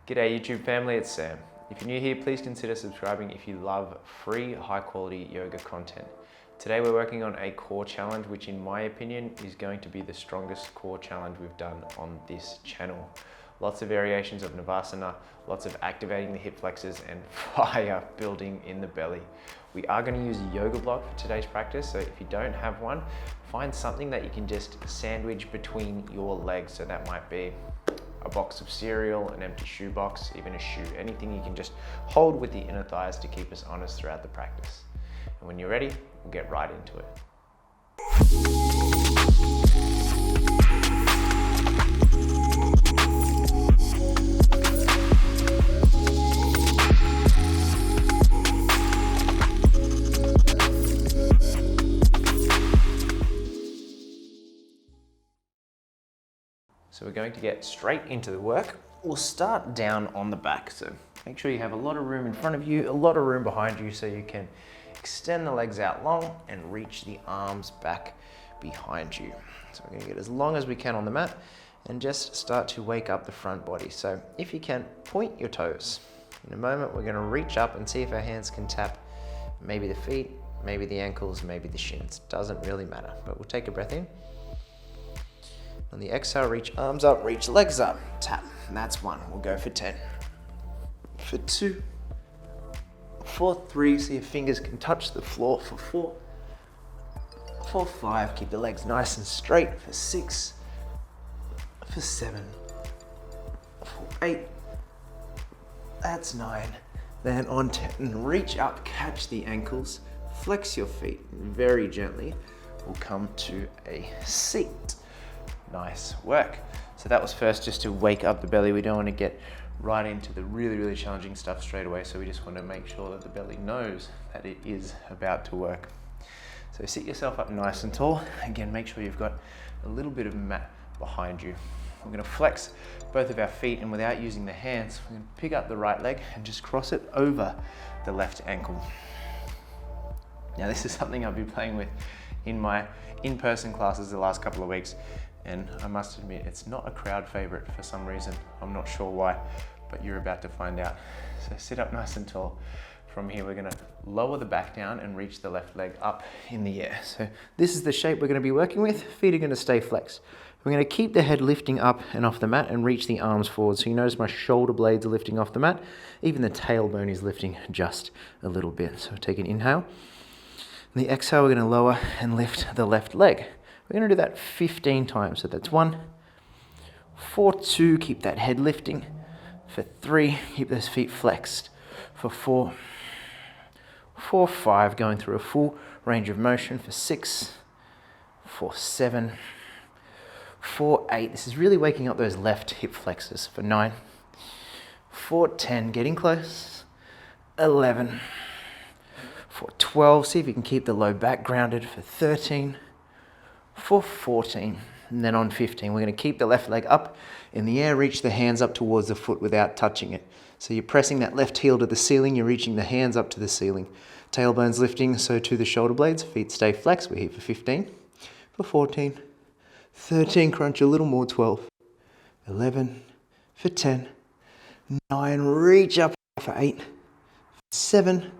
G'day YouTube family, it's Sam. If you're new here, please consider subscribing if you love free, high quality yoga content. Today we're working on a core challenge, which in my opinion is going to be the strongest core challenge we've done on this channel. Lots of variations of Navasana, lots of activating the hip flexors and fire building in the belly. We are going to use a yoga block for today's practice, so if you don't have one, find something that you can just sandwich between your legs. So that might be a box of cereal, an empty shoe box, even a shoe, anything you can just hold with the inner thighs to keep us honest throughout the practice. And when you're ready, we'll get right into it. So we're going to get straight into the work. We'll start down on the back. So make sure you have a lot of room in front of you, a lot of room behind you so you can extend the legs out long and reach the arms back behind you. So we're gonna get as long as we can on the mat and just start to wake up the front body. So if you can, point your toes. In a moment, we're gonna reach up and see if our hands can tap maybe the feet, maybe the ankles, maybe the shins. Doesn't really matter, but we'll take a breath in. On the exhale, reach arms up, reach legs up, tap. And that's one. We'll go for 10. For 2. For 3, so your fingers can touch the floor. For 4. For 5, keep the legs nice and straight. For 6. For 7. For 8. That's 9. Then on 10, reach up, catch the ankles, flex your feet, and very gently we'll come to a seat. Nice work. So that was first just to wake up the belly. We don't want to get right into the really challenging stuff straight away. So we just want to make sure that the belly knows that it is about to work. So sit yourself up nice and tall. Again, make sure you've got a little bit of mat behind you. We're going to flex both of our feet, and without using the hands, we're going to pick up the right leg and just cross it over the left ankle. Now this is something I've been playing with in my in-person classes the last couple of weeks. And I must admit, it's not a crowd favorite for some reason. I'm not sure why, but you're about to find out. So sit up nice and tall. From here, we're gonna lower the back down and reach the left leg up in the air. So this is the shape we're gonna be working with. Feet are gonna stay flexed. We're gonna keep the head lifting up and off the mat and reach the arms forward. So you notice my shoulder blades are lifting off the mat. Even the tailbone is lifting just a little bit. So take an inhale. On the exhale, we're gonna lower and lift the left leg. We're going to do that 15 times. So that's 1. For 2, keep that head lifting. For 3, keep those feet flexed. For 4. For 5, going through a full range of motion. For 6. For 7. For 8, this is really waking up those left hip flexors. For 9. For 10, getting close. 11. For 12, see if you can keep the low back grounded. For 13. For 14, and then on 15, we're going to keep the left leg up in the air, reach the hands up towards the foot without touching it. So you're pressing that left heel to the ceiling, you're reaching the hands up to the ceiling. Tailbone's lifting, so to the shoulder blades, feet stay flexed. We're here for 15, for 14, 13, crunch a little more, 12, 11, for 10, 9, reach up for 8, for 7,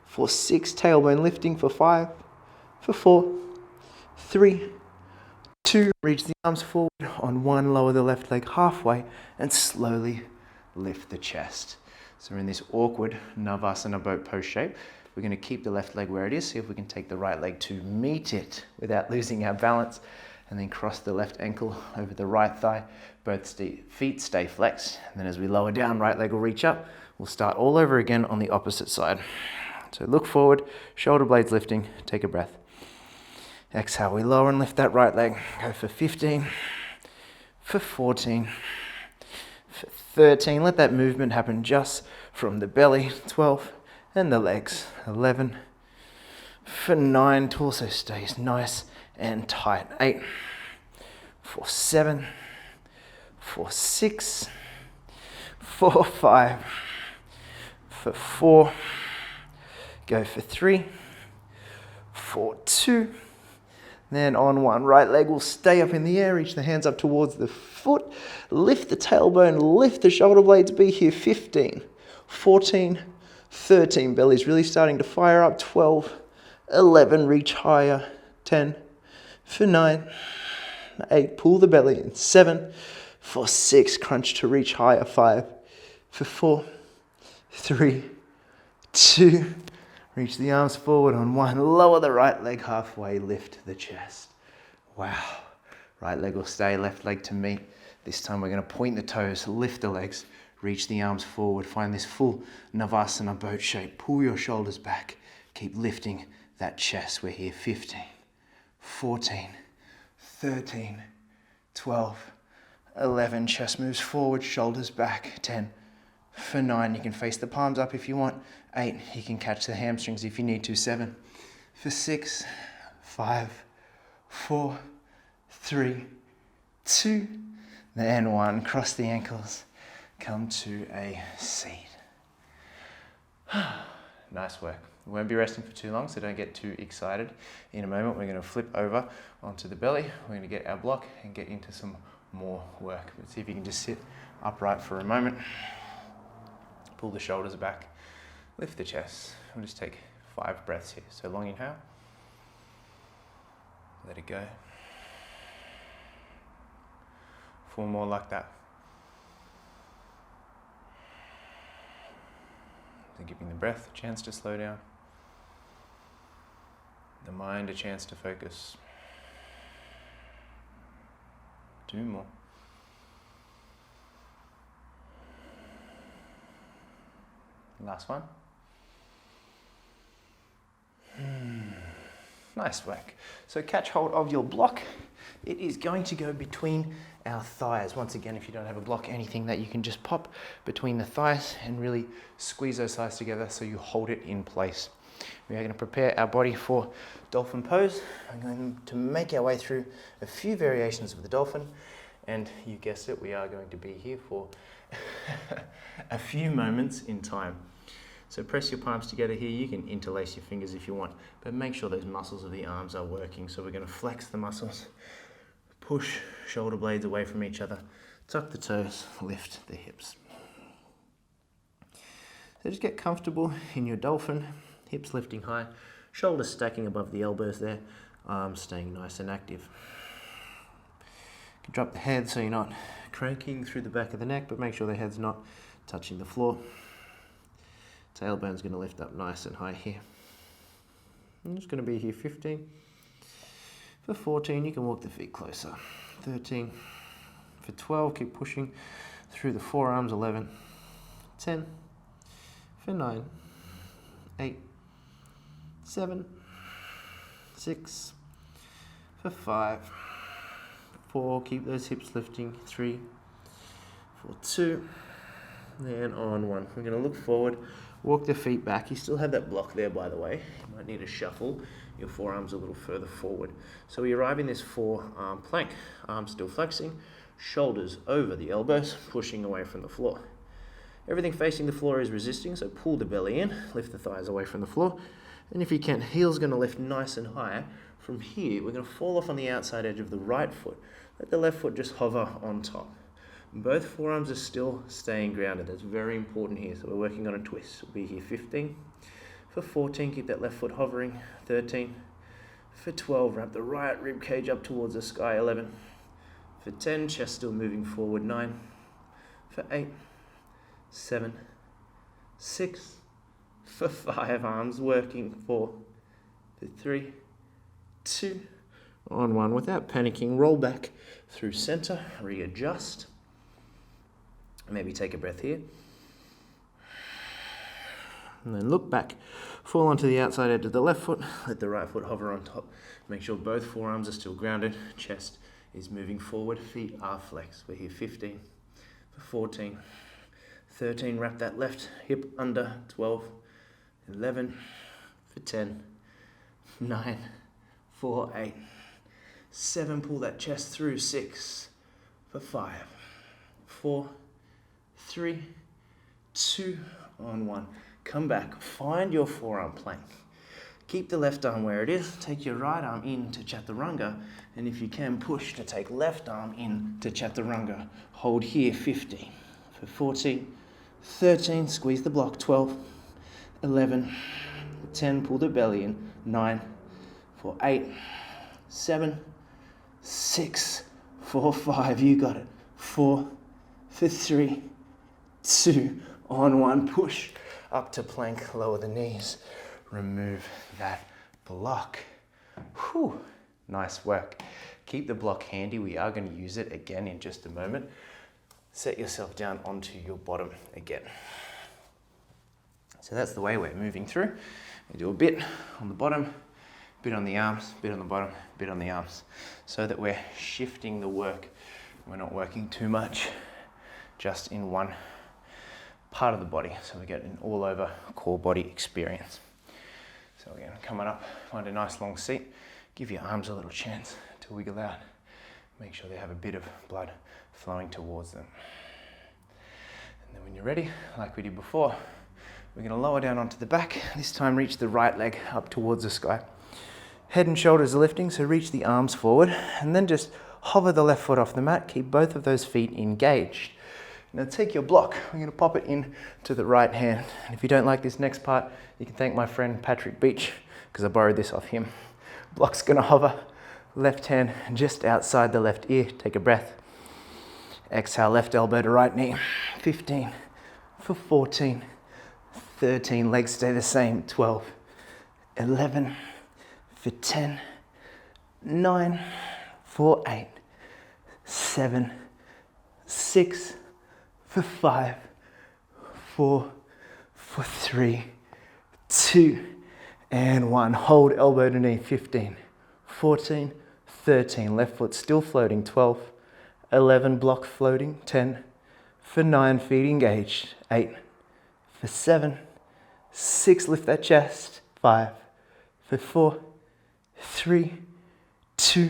for 6, tailbone lifting, for 5, for 4, 3, 2, reach the arms forward. On 1, lower the left leg halfway and slowly lift the chest. So we're in this awkward Navasana boat pose shape. We're going to keep the left leg where it is, see if we can take the right leg to meet it without losing our balance, and then cross the left ankle over the right thigh. Both feet stay flexed, and then as we lower down, right leg will reach up. We'll start all over again on the opposite side. So look forward, shoulder blades lifting, take a breath. Exhale, we lower and lift that right leg. Go for 15, for 14, for 13. Let that movement happen just from the belly. 12, and the legs. 11, for 9. Torso stays nice and tight. 8, for 7, for 6, for 5, for 4. Go for 3, for 2. Then on one, right leg will stay up in the air, reach the hands up towards the foot, lift the tailbone, lift the shoulder blades, be here 15, 14, 13, belly's really starting to fire up, 12, 11, reach higher, 10, for 9, 8, pull the belly in, 7, for 6, crunch to reach higher, 5, for 4, 3, 2, reach the arms forward on 1, lower the right leg halfway, lift the chest. Wow. Right leg will stay, left leg to meet. This time we're going to point the toes, lift the legs, reach the arms forward, find this full Navasana boat shape. Pull your shoulders back, keep lifting that chest. We're here 15, 14, 13, 12, 11, chest moves forward, shoulders back, 10, for 9, you can face the palms up if you want, 8, you can catch the hamstrings if you need to, 7, for 6, 5, 4, 3, 2, then 1, cross the ankles, come to a seat. Nice work. We won't be resting for too long, so don't get too excited. In a moment, we're going to flip over onto the belly. We're going to get our block and get into some more work. Let's see if you can just sit upright for a moment. Pull the shoulders back, lift the chest. We'll just take 5 breaths here. So long inhale, let it go. 4 more like that. So giving the breath a chance to slow down, the mind a chance to focus. 2 more. Last one. Nice work. So catch hold of your block. It is going to go between our thighs. Once again, if you don't have a block, anything that you can just pop between the thighs and really squeeze those thighs together so you hold it in place. We are going to prepare our body for Dolphin Pose. I'm going to make our way through a few variations of the dolphin, and you guessed it, we are going to be here for a few moments in time. So press your palms together here. You can interlace your fingers if you want, but make sure those muscles of the arms are working. So we're going to flex the muscles, push shoulder blades away from each other, tuck the toes, lift the hips. So just get comfortable in your dolphin, hips lifting high, shoulders stacking above the elbows there, arms staying nice and active. You can drop the head so you're not cranking through the back of the neck, but make sure the head's not touching the floor. Tailbone's going to lift up nice and high here. I'm just going to be here 15. For 14, you can walk the feet closer. 13. For 12, keep pushing through the forearms. 11. 10. For 9. 8. 7. 6. For 5. 4, keep those hips lifting. 3. For 2. And on 1. We're going to look forward. Walk the feet back. You still have that block there, by the way. You might need to shuffle your forearms a little further forward. So we arrive in this forearm plank. Arms still flexing, shoulders over the elbows, pushing away from the floor. Everything facing the floor is resisting, so pull the belly in, lift the thighs away from the floor. And if you can, heel's going to lift nice and high. From here, we're going to fall off on the outside edge of the right foot. Let the left foot just hover on top. Both forearms are still staying grounded. That's very important here. So we're working on a twist. We'll be here 15. For 14, keep that left foot hovering. 13. For 12, wrap the right rib cage up towards the sky. 11. For 10, chest still moving forward. 9. For 8. 7. 6. For 5, arms working. 4. For 3. 2. On 1. Without panicking, roll back through center. Readjust. Maybe take a breath here. And then look back. Fall onto the outside edge of the left foot. Let the right foot hover on top. Make sure both forearms are still grounded. Chest is moving forward. Feet are flexed. We're here 15. For 14. 13. Wrap that left hip under. 12. 11. For 10. 9. For 8. 7. Pull that chest through. 6. For 5. 4. 3, 2, on 1. Come back, find your forearm plank. Keep the left arm where it is. Take your right arm into Chaturanga. And if you can, push to take left arm in to Chaturanga. Hold here, 15. For 14, 13, squeeze the block, 12, 11, 10, pull the belly in, 9, for 8, 7, 6, for 5, you got it, 4, for 3, 2, on 1, push up to plank, lower the knees, remove that block. Whew, nice work. Keep the block handy, we are going to use it again in just a moment. Set yourself down onto your bottom again. So that's the way we're moving through. We do a bit on the bottom, bit on the arms, bit on the bottom, bit on the arms, so that we're shifting the work. We're not working too much, just in one part of the body. So we get an all over core body experience. So again, coming up, find a nice long seat, give your arms a little chance to wiggle out. Make sure they have a bit of blood flowing towards them. And then when you're ready, like we did before, we're going to lower down onto the back. This time reach the right leg up towards the sky. Head and shoulders are lifting, so reach the arms forward and then just hover the left foot off the mat. Keep both of those feet engaged. Now take your block. We're going to pop it in to the right hand. And if you don't like this next part, you can thank my friend Patrick Beach, because I borrowed this off him. Block's going to hover. Left hand just outside the left ear. Take a breath. Exhale, left elbow to right knee. 15 for 14, 13, legs stay the same. 12, 11 for 10, 9 for 8, 7, 6 for 5, 4 for 3, 2, and 1. Hold elbow to knee. 15, 14, 13, left foot still floating. 12, 11, block floating. 10 for 9, feet engaged. 8 for 7, 6, lift that chest. 5 for 4, 3, 2,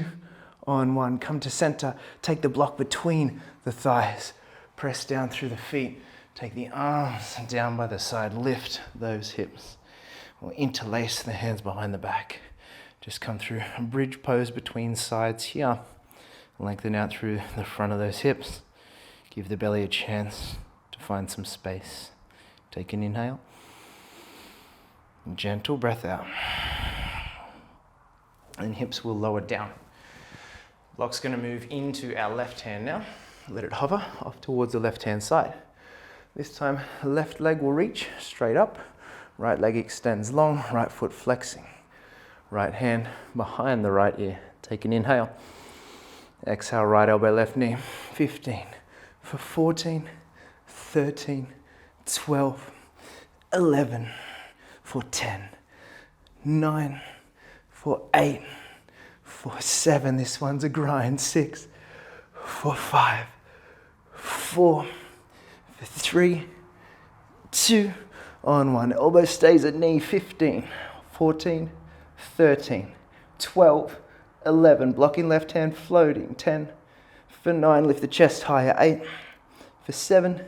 on 1. Come to center. Take the block between the thighs. Press down through the feet. Take the arms down by the side. Lift those hips. We'll interlace the hands behind the back. Just come through a bridge pose between sides here. Lengthen out through the front of those hips. Give the belly a chance to find some space. Take an inhale. Gentle breath out. And hips will lower down. Block's going to move into our left hand now. Let it hover off towards the left hand side. This time, left leg will reach straight up. Right leg extends long, right foot flexing. Right hand behind the right ear. Take an inhale. Exhale, right elbow, left knee. 15 for 14, 13, 12, 11 for 10, 9 for 8, for 7, this one's a grind. 6 for 5, 4 for 3, 2, on 1. Elbow stays at knee. 15, 14, 13, 12, 11, blocking left hand floating. 10 for 9, lift the chest higher. 8 for 7,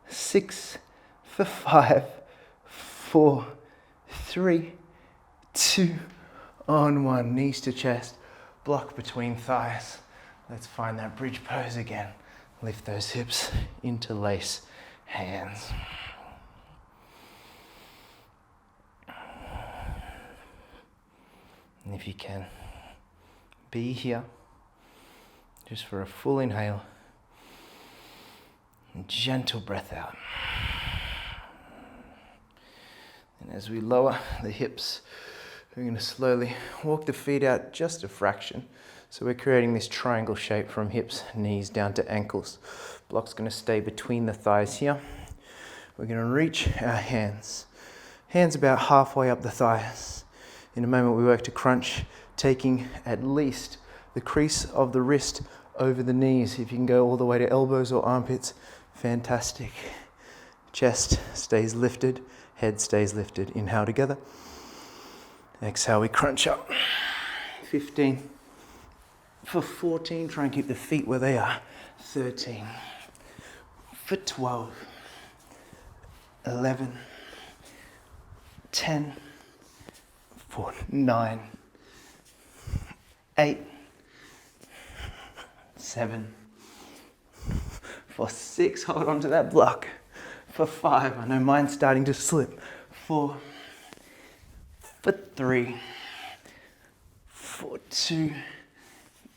6 for 5, 4, 3, 2, on 1. Knees to chest, block between thighs. Let's find that bridge pose again. Lift those hips, interlace hands. And if you can, be here just for a full inhale and gentle breath out. And as we lower the hips, we're going to slowly walk the feet out just a fraction. So we're creating this triangle shape from hips, knees down to ankles. Block's going to stay between the thighs here. We're going to reach our hands. Hands about halfway up the thighs. In a moment we work to crunch, taking at least the crease of the wrist over the knees. If you can go all the way to elbows or armpits, fantastic. Chest stays lifted, head stays lifted. Inhale together. Exhale, we crunch up. 15 for 14, try and keep the feet where they are. 13 for 12, 11, 10 for 9, 8, 7, for 6, hold on to that block, for 5, I know mine's starting to slip, 4, for 3, for 2,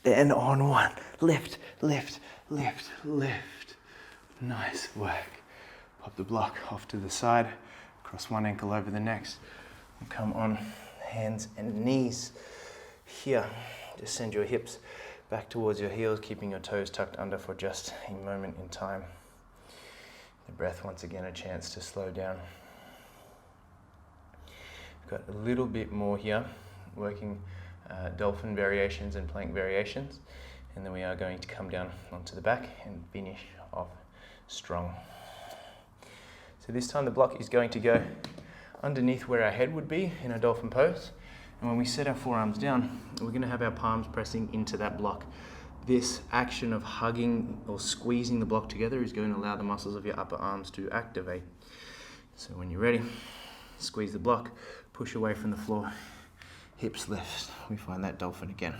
then on 1, lift, lift, lift, lift, nice work. Pop the block off to the side, cross one ankle over the next, and come on hands and knees. Here, just send your hips back towards your heels, keeping your toes tucked under for just a moment in time. The breath, once again, a chance to slow down. We've got a little bit more here, working dolphin variations and plank variations, and then we are going to come down onto the back and finish off strong. So this time the block is going to go underneath where our head would be in a dolphin pose. And when we set our forearms down, we're going to have our palms pressing into that block. This action of hugging or squeezing the block together is going to allow the muscles of your upper arms to activate. So when you're ready, squeeze the block, push away from the floor, hips lift. We find that dolphin again.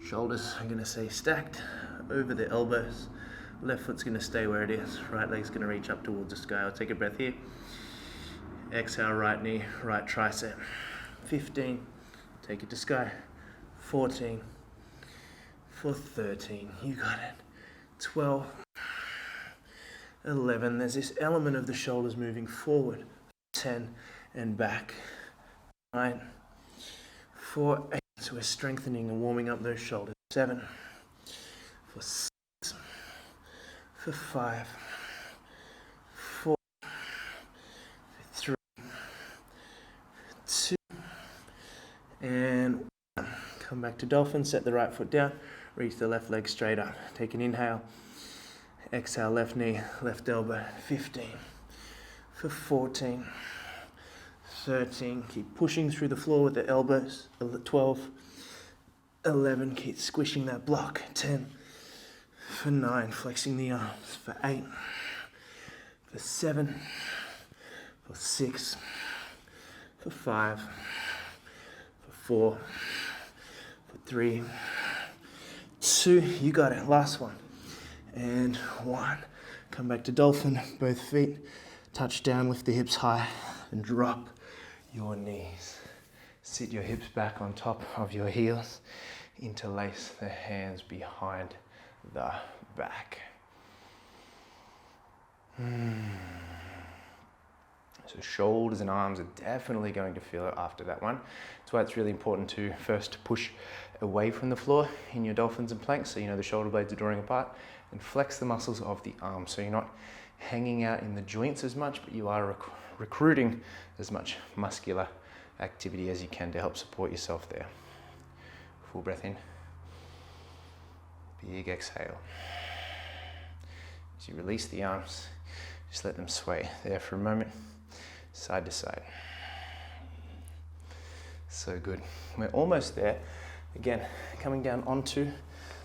Shoulders are going to stay stacked over the elbows. Left foot's going to stay where it is. Right leg's going to reach up towards the sky. I'll take a breath here. Exhale, right knee, right tricep. 15, take it to sky. 14, for 13, you got it. 12, 11, there's this element of the shoulders moving forward. 10, and back. 9, for 8, so we're strengthening and warming up those shoulders. 7, for 6, for 5, 4, 3, 2, and 1. Come back to dolphin, set the right foot down, reach the left leg straight up. Take an inhale, exhale, left knee, left elbow. 15, for 14, 13, keep pushing through the floor with the elbows. 12, 11, keep squishing that block. 10, for 9, flexing the arms. For 8, for 7, for 6, for 5, for 4, for 3, 2, you got it, last one, and 1. Come back to dolphin, both feet touch down, lift the hips high, and drop your knees. Sit your hips back on top of your heels, interlace the hands behind the back. So shoulders and arms are definitely going to feel it after that one. That's why it's really important to first push away from the floor in your dolphins and planks, so you know the shoulder blades are drawing apart, and flex the muscles of the arms so you're not hanging out in the joints as much, but you are recruiting as much muscular activity as you can to help support yourself there. Full breath in. Big exhale. As you release the arms, just let them sway there for a moment, side to side. So good. We're almost there. Again, coming down onto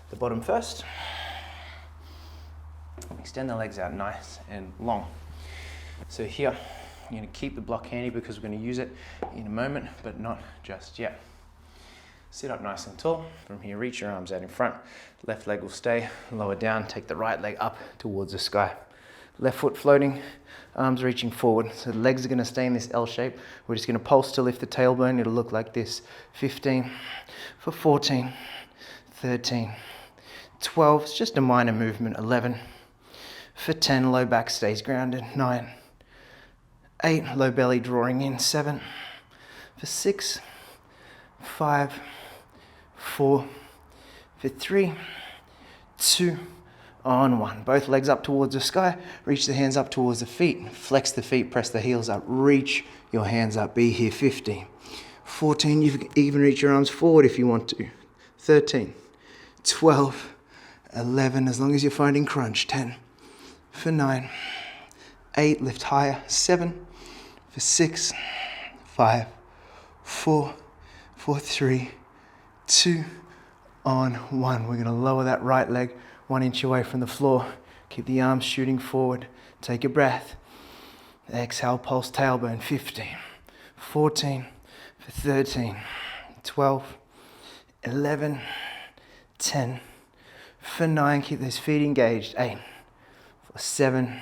the bottom first. Extend the legs out nice and long. So here, you're going to keep the block handy because we're going to use it in a moment, but not just yet. Sit up nice and tall. From here, reach your arms out in front. Left leg will stay, lower down. Take the right leg up towards the sky. Left foot floating, arms reaching forward. So the legs are going to stay in this L shape. We're just going to pulse to lift the tailbone. It'll look like this. 15, for 14, 13, 12. It's just a minor movement. 11, for 10. Low back stays grounded. 9, 8. Low belly drawing in. 7, for 6, 5, 4, for 3, 2, on 1. Both legs up towards the sky. Reach the hands up towards the feet. Flex the feet, press the heels up. Reach your hands up. Be here. 15, 14. You can even reach your arms forward if you want to. 13, 12, 11. As long as you're finding crunch. 10, for 9, 8. Lift higher. 7, for 6, 5, 4, for 3, 2, on 1. We're going to lower that right leg 1 inch away from the floor. Keep the arms shooting forward. Take a breath. Exhale, pulse tailbone. 15, 14, for 13, 12, 11, 10, for 9, keep those feet engaged, 8, for 7,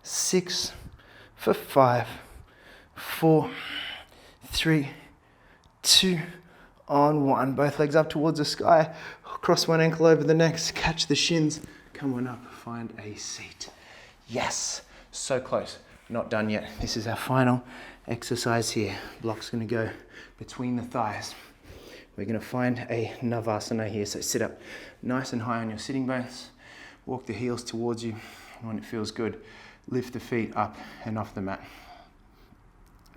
6, for 5, 4, 3, 2, on 1. Both legs up towards the sky, cross one ankle over the next, catch the shins, come on up, find a seat. Yes, so close, not done yet. This is our final exercise here. Block's gonna go between the thighs. We're gonna find a Navasana here. So sit up nice and high on your sitting bones, walk the heels towards you, and when it feels good, lift the feet up and off the mat.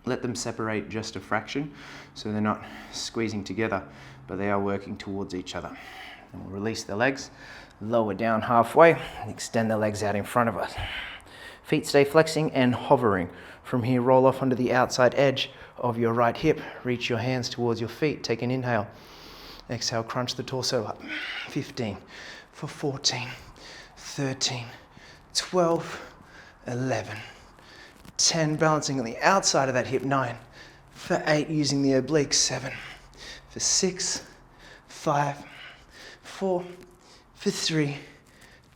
Let them separate just a fraction, so they're not squeezing together, but they are working towards each other. And we'll release the legs, lower down halfway, and extend the legs out in front of us. Feet stay flexing and hovering. From here, roll off onto the outside edge of your right hip. Reach your hands towards your feet. Take an inhale. Exhale, crunch the torso up. 15, for 14, 13, 12, 11, 10, balancing on the outside of that hip, 9, for 8, using the obliques, 7, for 6, 5, 4, for 3,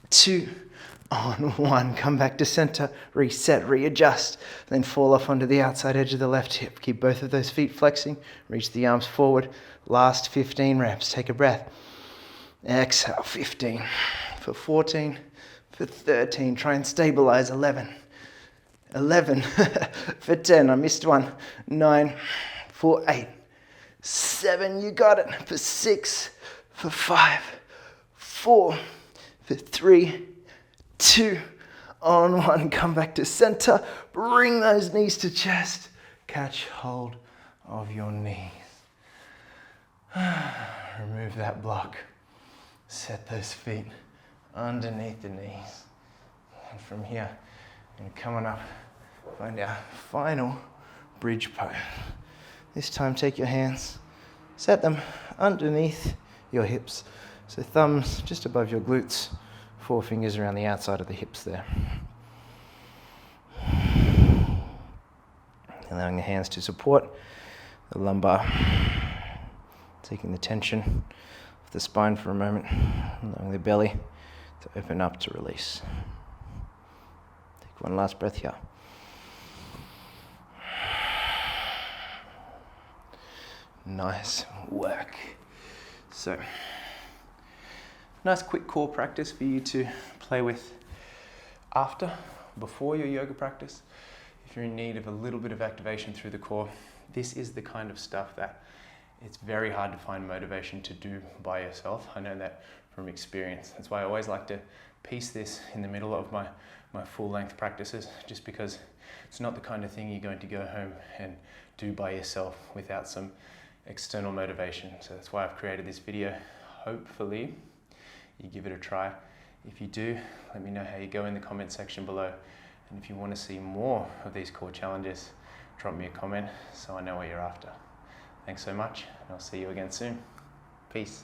2, on 1. Come back to center, reset, readjust, then fall off onto the outside edge of the left hip. Keep both of those feet flexing, reach the arms forward. Last 15 reps, take a breath. Exhale, 15, for 14, for 13, try and stabilize, 11, 11, for 10, I missed one, 9, for 8, 7, you got it, for 6, for 5, 4, for 3, 2, on 1, come back to center, bring those knees to chest, catch hold of your knees. Remove that block, set those feet underneath the knees. And from here, and coming up, find our final bridge pose. This time take your hands, set them underneath your hips. So thumbs just above your glutes, 4 fingers around the outside of the hips there. Allowing the hands to support the lumbar, taking the tension of the spine for a moment, allowing the belly to open up to release. Take one last breath here. Nice work. So, nice quick core practice for you to play with before your yoga practice. If you're in need of a little bit of activation through the core, this is the kind of stuff that it's very hard to find motivation to do by yourself. I know that from experience. That's why I always like to piece this in the middle of my full length practices, just because it's not the kind of thing you're going to go home and do by yourself without some external motivation. So that's why I've created this video. Hopefully you give it a try. If you do, let me know how you go in the comment section below. And if you want to see more of these core challenges, drop me a comment so I know what you're after. Thanks so much, and I'll see you again soon. Peace.